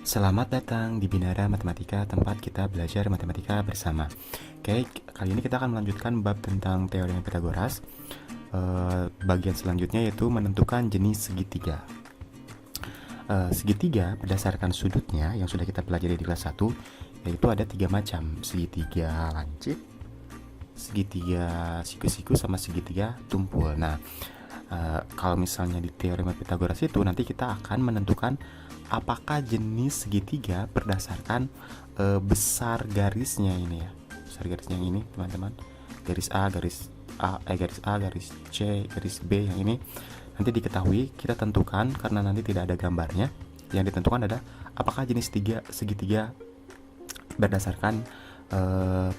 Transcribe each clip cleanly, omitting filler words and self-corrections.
Selamat datang di Binara Matematika, tempat kita belajar matematika bersama. Oke, kali ini kita akan melanjutkan bab tentang teorema Pythagoras. Bagian selanjutnya yaitu menentukan jenis segitiga. Segitiga berdasarkan sudutnya yang sudah kita pelajari di kelas 1, yaitu ada 3 macam: segitiga lancip, segitiga siku-siku, sama segitiga tumpul. Nah, kalau misalnya di teorema Pythagoras itu nanti kita akan menentukan apakah jenis segitiga berdasarkan besar garisnya ini ya. Besar garisnya yang ini, teman-teman. Garis A, garis C, garis B yang ini nanti diketahui, kita tentukan karena nanti tidak ada gambarnya. Yang ditentukan adalah apakah jenis segitiga berdasarkan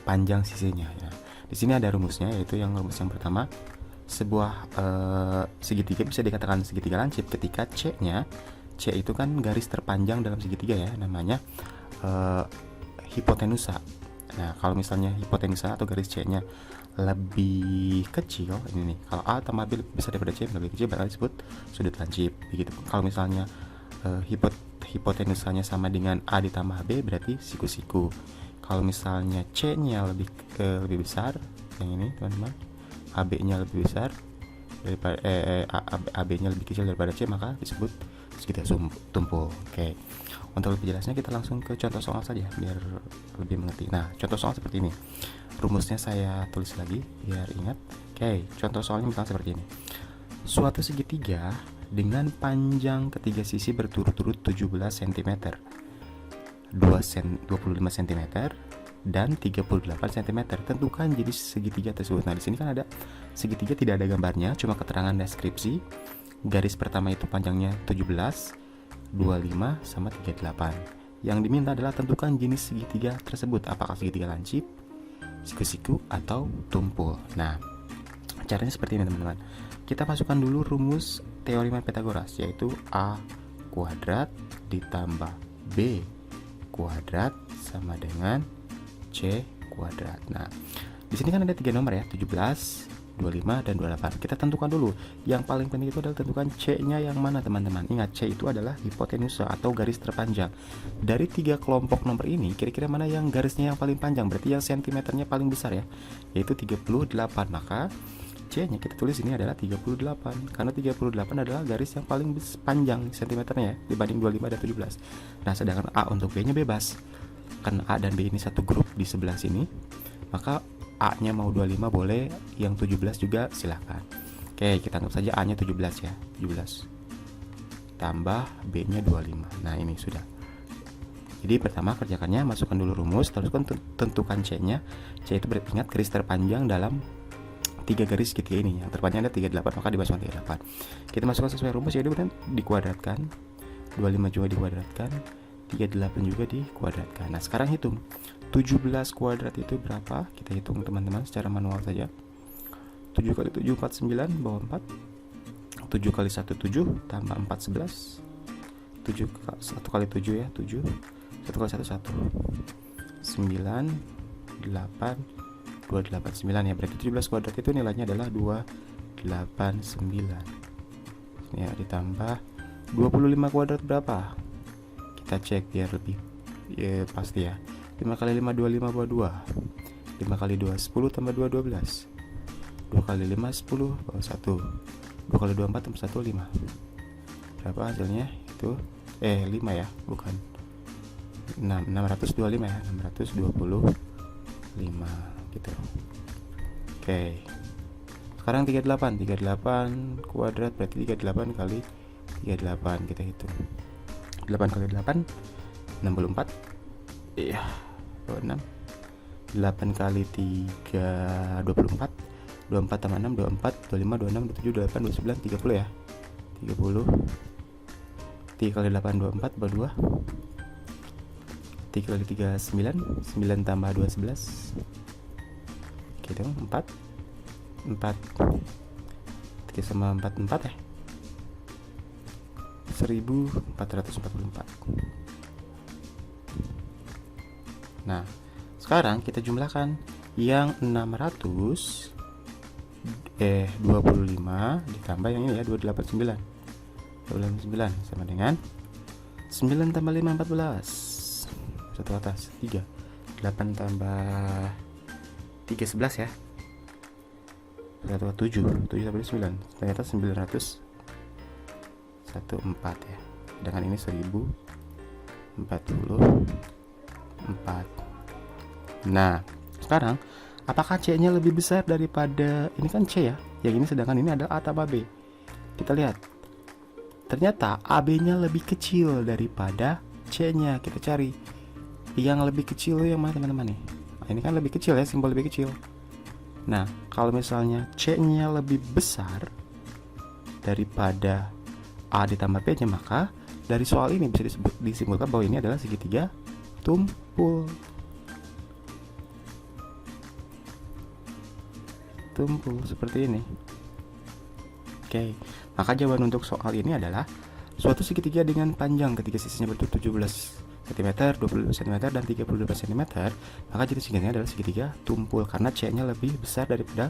panjang sisinya ya. Di sini ada rumusnya, yaitu rumus yang pertama. Sebuah segitiga bisa dikatakan segitiga lancip ketika C itu kan garis terpanjang dalam segitiga ya, namanya hipotenusa. Nah, kalau misalnya hipotenusa atau garis C-nya lebih kecil, ini nih, kalau A tambah B besar daripada C lebih kecil, berarti disebut sudut lancip begitu. Kalau misalnya hipotenusanya sama dengan A ditambah B, berarti siku-siku. Kalau misalnya C-nya lebih besar, yang ini teman-teman, AB-nya lebih besar daripada AB-nya lebih kecil daripada C, maka disebut segitiga tumpul. Oke. Untuk lebih jelasnya kita langsung ke contoh soal saja biar lebih mengerti. Nah, contoh soal seperti ini. Rumusnya saya tulis lagi biar ingat. Oke, contoh soalnya misalnya seperti ini. Suatu segitiga dengan panjang ketiga sisi berturut-turut 17 cm, 25 cm, dan 38 cm. Tentukan jenis segitiga tersebut. Nah, di sini kan ada segitiga tidak ada gambarnya, cuma keterangan deskripsi. Garis pertama itu panjangnya 17, 25, sama 38. Yang diminta adalah tentukan jenis segitiga tersebut, apakah segitiga lancip, siku-siku, atau tumpul. Nah, caranya seperti ini teman-teman. Kita masukkan dulu rumus teorema Pythagoras, yaitu A kuadrat ditambah B kuadrat sama dengan C kuadrat. Nah, di sini kan ada 3 nomor ya, 17, 25, dan 28. Kita tentukan dulu. Yang paling penting itu adalah tentukan C-nya yang mana, teman-teman. Ingat, C itu adalah hipotenusa atau garis terpanjang. Dari 3 kelompok nomor ini, kira-kira mana yang garisnya yang paling panjang? Berarti yang sentimeternya paling besar ya, yaitu 38. Maka C-nya kita tulis ini adalah 38. Karena 38 adalah garis yang paling panjang sentimeternya ya, dibanding 25 dan 17. Nah, sedangkan A untuk B-nya bebas. Karena A dan B ini satu grup di sebelah sini, maka A-nya mau 25 boleh, yang 17 juga silahkan. Oke, kita anggap saja A-nya 17 ya, 17 tambah B-nya 25. Nah, ini sudah. Jadi pertama kerjakannya, masukkan dulu rumus, terus tentukan C-nya. C itu ingat garis terpanjang dalam 3 garis segitiga ini. Yang terpanjang ada 38, maka dimasukkan 38. Kita masukkan sesuai rumus, jadi kemudian dikuadratkan. 25 juga dikuadratkan, 38 juga dikuadratkan. Nah, sekarang hitung 17 kuadrat itu berapa? Kita hitung teman-teman secara manual saja. 7 kali 7 49, bawah 4. 7 kali 1 7, tambah 4 11. 1 kali 7 ya, 7. 1 kali 1 1. 9 8 289 ya. Berarti 17 kuadrat itu nilainya adalah 289. Ya, ditambah 25 kuadrat berapa? Kita cek biar lebih pasti ya. 5 kali 5 25 bawah 2. 5 kali 2 10 tambah 2 12. 2 kali 5 10 bawah 1. 2 kali 2 4 tambah 1 5. Berapa hasilnya? Itu 5 ya, bukan 625 ya, 625 gitu. Oke. Sekarang 38 kuadrat berarti 38 kali 38, kita hitung. 8 kali 8 64. Iya, 26. 8 kali 3 24. 24 tambah 6 24, 25 26 27 28 29 30 ya. 30. 3 kali 8 24 bawah 2. 3 kali 3 9. 9 tambah 2 11. Oke dong, 4. 3 sama 4 4 ya. 1444. Nah, sekarang kita jumlahkan yang 625 ditambah yang ini ya, 289. 289 sama dengan 9 tambah 5 14. Satu atas 3. 8 tambah 3 11 ya. 7 tambah 9. Ternyata 914 ya. Sedangkan ini 1044. Nah, sekarang apakah C-nya lebih besar daripada ini kan C ya? Yang ini sedangkan ini adalah A tambah B. Kita lihat. Ternyata AB-nya lebih kecil daripada C-nya. Kita cari yang lebih kecil yang mana teman-teman nih? Nah, ini kan lebih kecil ya, simbol lebih kecil. Nah, kalau misalnya C-nya lebih besar daripada A ditambah B-nya, maka dari soal ini bisa disimpulkan bahwa ini adalah segitiga tumpul. Tumpul seperti ini. Oke, maka jawaban untuk soal ini adalah suatu segitiga dengan panjang ketika sisinya berbentuk 17 cm, 22 cm, dan 32 cm, maka jenis segitiganya adalah segitiga tumpul karena C-nya lebih besar daripada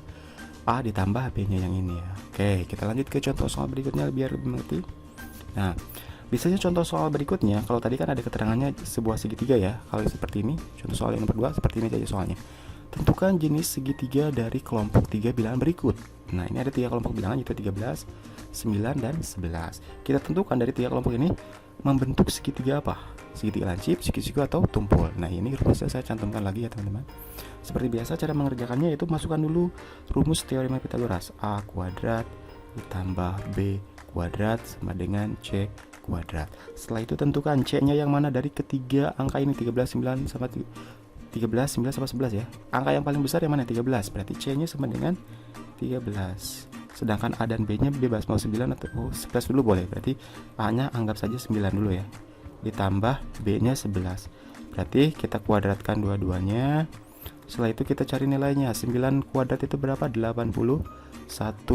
A ditambah B-nya yang ini ya. Oke, kita lanjut ke contoh soal berikutnya biar lebih mengerti. Nah, biasanya contoh soal berikutnya, kalau tadi kan ada keterangannya sebuah segitiga ya. Kalau seperti ini, contoh soal yang nomor 2 seperti ini aja soalnya. Tentukan jenis segitiga dari kelompok 3 bilangan berikut. Nah, ini ada 3 kelompok bilangan yaitu 13, 9, dan 11. Kita tentukan dari 3 kelompok ini membentuk segitiga apa? Segitiga lancip, segitiga atau tumpul. Nah, ini rumusnya saya cantumkan lagi ya teman-teman. Seperti biasa cara mengerjakannya yaitu masukkan dulu rumus teorema Pythagoras. A kuadrat ditambah B kuadrat sama dengan C kuadrat. Setelah itu tentukan C-nya yang mana dari ketiga angka ini, 13, 9 sama 13, 9 sama 11 ya. Angka yang paling besar yang mana? 13. Berarti C-nya sama dengan 13. Sedangkan A dan B-nya bebas mau 9 atau 11 dulu boleh. Berarti A-nya anggap saja 9 dulu ya. Ditambah B-nya 11. Berarti kita kuadratkan dua-duanya. Setelah itu kita cari nilainya. 9 kuadrat itu berapa? 81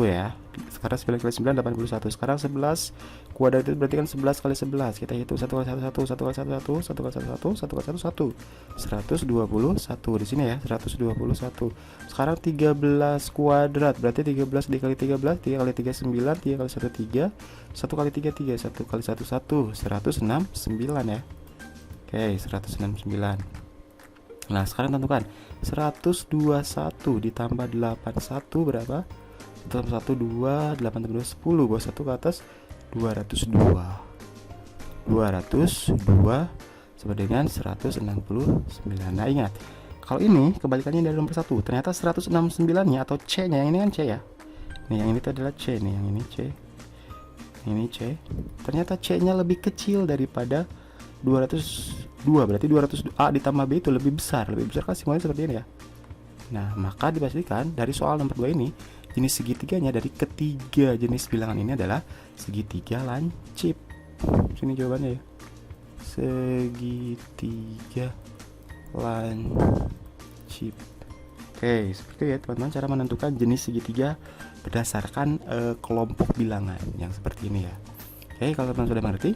ya. Sekarang 9 kali 9 81. Sekarang 11 kuadrat itu berarti kan 11 kali 11. Kita hitung 1 kali 1 1 kali 1 1 1 kali 1 1 1 kali 1 121 di sini ya, 121. Sekarang 13 kuadrat berarti 13 dikali 13, 3 kali 3 9, 3 kali 1 3, 1 kali 3 3, 1 kali 1 1, 169 ya. Oke, 169. Nah, sekarang tentukan 121 ditambah 81 berapa? 1 2, 8 tambah 2 10, bawah 1 ke atas 202. 202 sama dengan 169. Nah, ingat, kalau ini kebalikannya dari nomor 1. Ternyata 169-nya atau C-nya, yang ini kan C ya. Nih, yang ini tuh adalah C nih, yang ini C. Ini C. Ternyata C-nya lebih kecil daripada 202. Berarti 200 A ditambah B itu lebih besar. Lebih besar kan simbolnya seperti ini ya. Nah, maka dipastikan dari soal nomor 2 ini jenis segitiganya dari ketiga jenis bilangan ini adalah segitiga lancip. Sini jawabannya ya. Segitiga lancip. Oke, seperti ya teman-teman cara menentukan jenis segitiga berdasarkan kelompok bilangan yang seperti ini ya. Oke, kalau teman-teman sudah mengerti,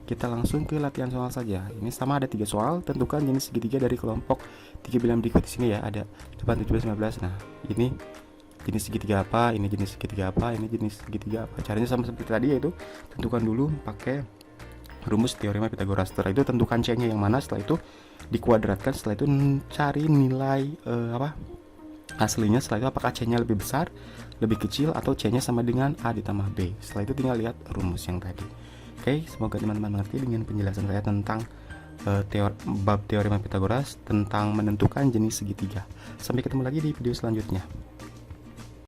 kita langsung ke latihan soal saja. Ini sama ada 3 soal, tentukan jenis segitiga dari kelompok 3 bilangan berikut. Di sini ya ada 8, 17, 15. Nah, ini jenis segitiga apa, ini jenis segitiga apa, ini jenis segitiga apa. Caranya sama seperti tadi, yaitu tentukan dulu pakai rumus teorema Pythagoras. Setelah itu tentukan C-nya yang mana, setelah itu dikuadratkan, setelah itu cari nilai aslinya. Setelah itu apakah C-nya lebih besar, lebih kecil, atau C-nya sama dengan A ditambah B. Setelah itu tinggal lihat rumus yang tadi. Oke, semoga teman-teman mengerti dengan penjelasan saya tentang bab teorema Pythagoras tentang menentukan jenis segitiga. Sampai ketemu lagi di video selanjutnya.